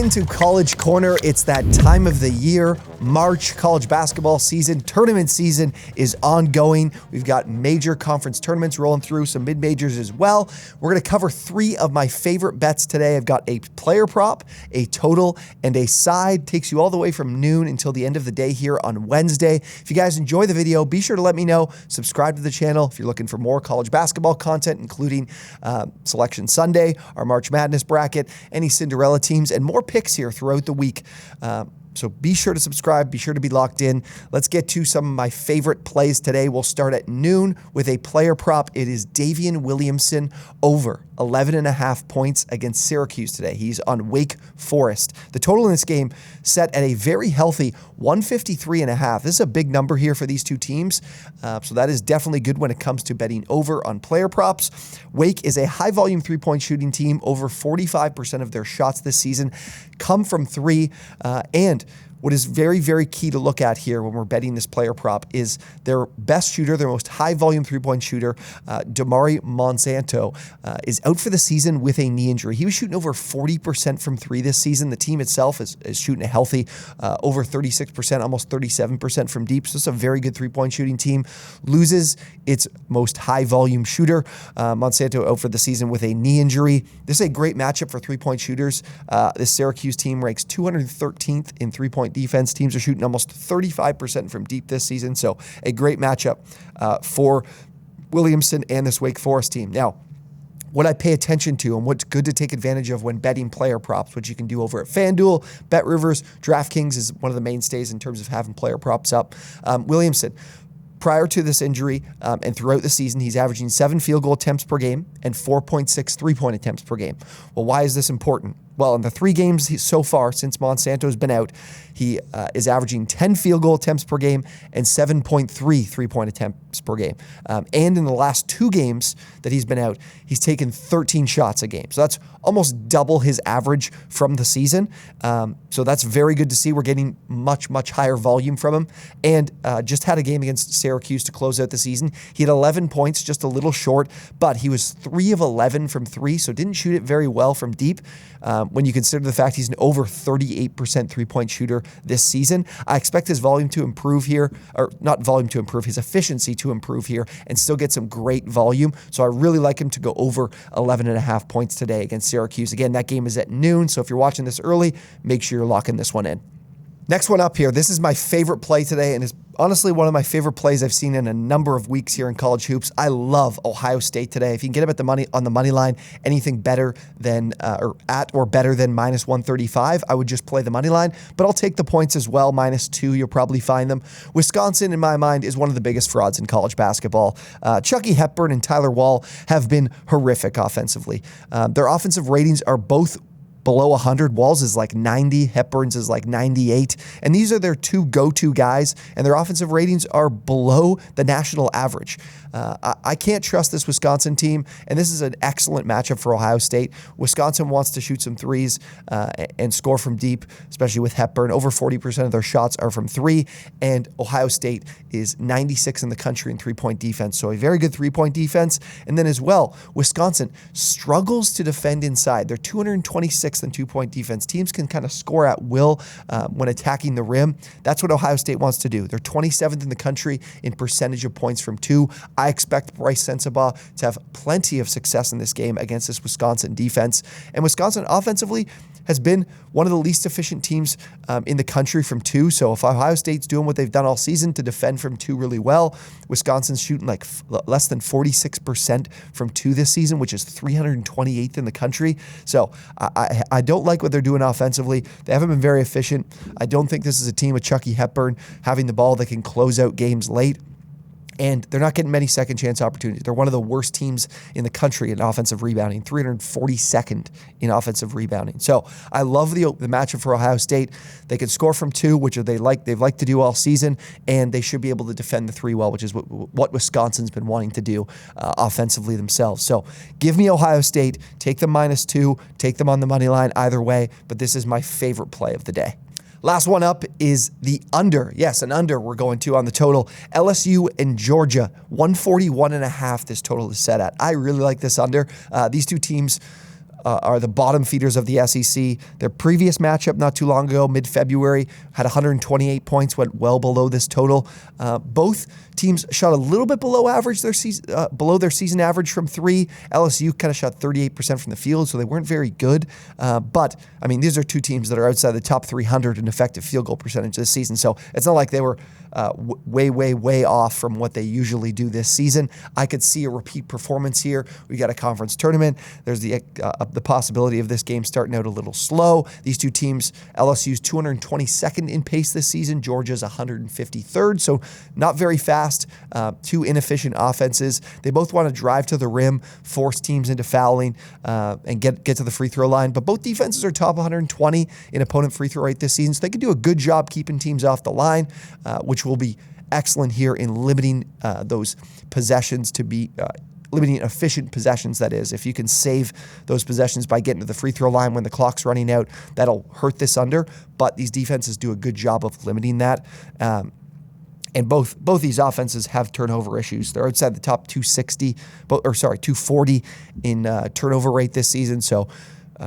Welcome to College Corner. It's that time of the year. March, college basketball season, tournament season is ongoing. We've got major conference tournaments rolling through, some mid-majors as well. We're going to cover three of my favorite bets today. I've got a player prop, a total, and a side. Takes you all the way from noon until the end of the day here on Wednesday. If you guys enjoy the video, be sure to let me know. Subscribe to the channel if you're looking for more college basketball content, including Selection Sunday, our March Madness bracket, any Cinderella teams, and more picks here throughout the week. So be sure to subscribe, be sure to be locked in. Let's get to some of my favorite plays today. We'll start at noon with a player prop. It is Davian Williamson over 11.5 points against Syracuse today. He's on Wake Forest. The total in this game set at a very healthy 153.5. This is a big number here for these two teams. So that is definitely good when it comes to betting over on player props. Wake is a high volume three-point shooting team. Over 45% of their shots this season come from three. And what is very, very key to look at here when we're betting this player prop is their best shooter, their most high-volume three-point shooter, Damari Monsanto, is out for the season with a knee injury. He was shooting over 40% from three this season. The team itself is shooting a healthy over 36%, almost 37% from deep. So it's a very good three-point shooting team. Loses its most high-volume shooter. Monsanto out for the season with a knee injury. This is a great matchup for three-point shooters. This Syracuse team ranks 213th in three-point defense. Teams are shooting almost 35% from deep this season, so a great matchup for Williamson and this Wake Forest team. Now, what I pay attention to and what's good to take advantage of when betting player props, which you can do over at FanDuel, BetRivers, DraftKings is one of the mainstays in terms of having player props up. Williamson, prior to this injury and throughout the season, he's averaging 7 field goal attempts per game and 4.6 three-point attempts per game. Well, why is this important? Well, in the 3 games so far since Monsanto's been out, he is averaging 10 field goal attempts per game and 7.3 three-point attempts per game. And in the last 2 games that he's been out, he's taken 13 shots a game. So that's almost double his average from the season. So that's very good to see. We're getting much, much higher volume from him. And just had a game against Syracuse to close out the season. He had 11 points, just a little short, but he was 3 of 11 from 3, so didn't shoot it very well from deep. When you consider the fact he's an over 38% three-point shooter this season, I expect his volume to improve here, or not volume to improve, his efficiency to improve here and still get some great volume. So I really like him to go over 11.5 points today against Syracuse. Again, that game is at noon, so if you're watching this early, make sure you're locking this one in. Next one up here, this is my favorite play today and is honestly one of my favorite plays I've seen in a number of weeks here in college hoops. I love Ohio State today. If you can get them at the money on the money line, anything better than or better than minus 135, I would just play the money line. But I'll take the points as well. -2, you'll probably find them. Wisconsin, in my mind, is one of the biggest frauds in college basketball. Chucky Hepburn and Tyler Wall have been horrific offensively. Their offensive ratings are both below 100. Wall's is like 90, Hepburn's is like 98. And these are their 2 go-to guys, and their offensive ratings are below the national average. I can't trust this Wisconsin team, and this is an excellent matchup for Ohio State. Wisconsin wants to shoot some threes and score from deep, especially with Hepburn. Over 40% of their shots are from 3, and Ohio State is 96 in the country in three-point defense, so a very good three-point defense. And then as well, Wisconsin struggles to defend inside. They're 226th in two-point defense. Teams can kind of score at will when attacking the rim. That's what Ohio State wants to do. They're 27th in the country in percentage of points from 2. I expect Bryce Sensabaugh to have plenty of success in this game against this Wisconsin defense. And Wisconsin offensively has been one of the least efficient teams in the country from 2. So if Ohio State's doing what they've done all season to defend from 2 really well, Wisconsin's shooting like less than 46% from 2 this season, which is 328th in the country. So I don't like what they're doing offensively. They haven't been very efficient. I don't think this is a team with Chucky Hepburn having the ball that can close out games late. And they're not getting many second chance opportunities. They're one of the worst teams in the country in offensive rebounding, 342nd in offensive rebounding. So I love the matchup for Ohio State. They can score from 2, which they've liked to do all season, and they should be able to defend the 3 well, which is what Wisconsin's been wanting to do offensively themselves. So give me Ohio State. Take them -2. Take them on the money line either way, but this is my favorite play of the day. Last one up is the under. Yes, an under we're going to on the total. LSU and Georgia, 141.5 this total is set at. I really like this under. These two teams are the bottom feeders of the SEC. Their previous matchup not too long ago, mid-February, had 128 points, went well below this total. Both teams shot a little bit below their season average from three. LSU kind of shot 38% from the field, so they weren't very good. But, I mean, these are two teams that are outside the top 300 in effective field goal percentage this season, so it's not like they were way off from what they usually do this season. I could see a repeat performance here. We got a conference tournament. There's the possibility of this game starting out a little slow. These two teams, LSU's 222nd in pace this season. Georgia's 153rd, so not very fast. Two inefficient offenses. They both want to drive to the rim, force teams into fouling, and get to the free throw line. But both defenses are top 120 in opponent free throw rate this season, so they can do a good job keeping teams off the line, which will be excellent here in limiting those possessions to be limiting efficient possessions, that is. If you can save those possessions by getting to the free throw line when the clock's running out, that'll hurt this under, but these defenses do a good job of limiting that. And both these offenses have turnover issues. They're outside the top 240 in turnover rate this season, so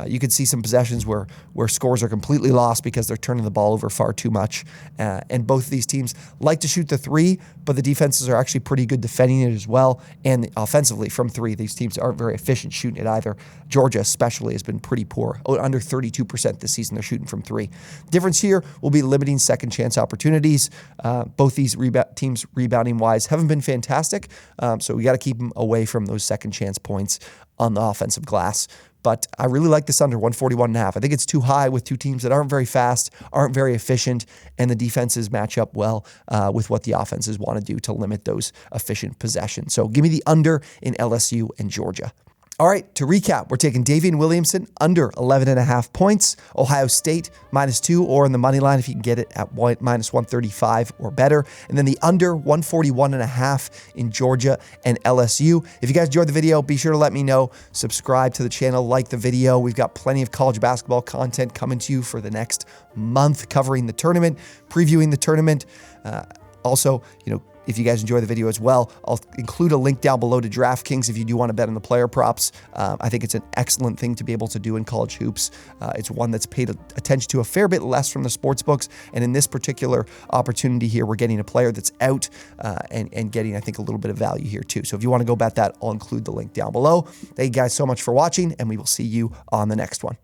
you could see some possessions where scores are completely lost because they're turning the ball over far too much. And both of these teams like to shoot the three, but the defenses are actually pretty good defending it as well. And offensively from three, these teams aren't very efficient shooting it either. Georgia especially has been pretty poor. Under 32% this season they're shooting from three. Difference here will be limiting second chance opportunities. Both these teams rebounding-wise haven't been fantastic, so we got to keep them away from those second chance points on the offensive glass. But I really like this under 141.5. I think it's too high with two teams that aren't very fast, aren't very efficient, and the defenses match up well with what the offenses want to do to limit those efficient possessions. So give me the under in LSU and Georgia. All right, to recap, we're taking Davian Williamson under 11.5 points, Ohio State -2, or in the money line if you can get it at -135 or better, and then the under 141.5 in Georgia and LSU. If you guys enjoyed the video, be sure to let me know. Subscribe to the channel, like the video. We've got plenty of college basketball content coming to you for the next month, covering the tournament, previewing the tournament. Also, if you guys enjoy the video as well, I'll include a link down below to DraftKings if you do want to bet on the player props. I think it's an excellent thing to be able to do in college hoops. It's one that's paid attention to a fair bit less from the sports books. And in this particular opportunity here, we're getting a player that's out and getting, I think, a little bit of value here too. So if you want to go bet that, I'll include the link down below. Thank you guys so much for watching, and we will see you on the next one.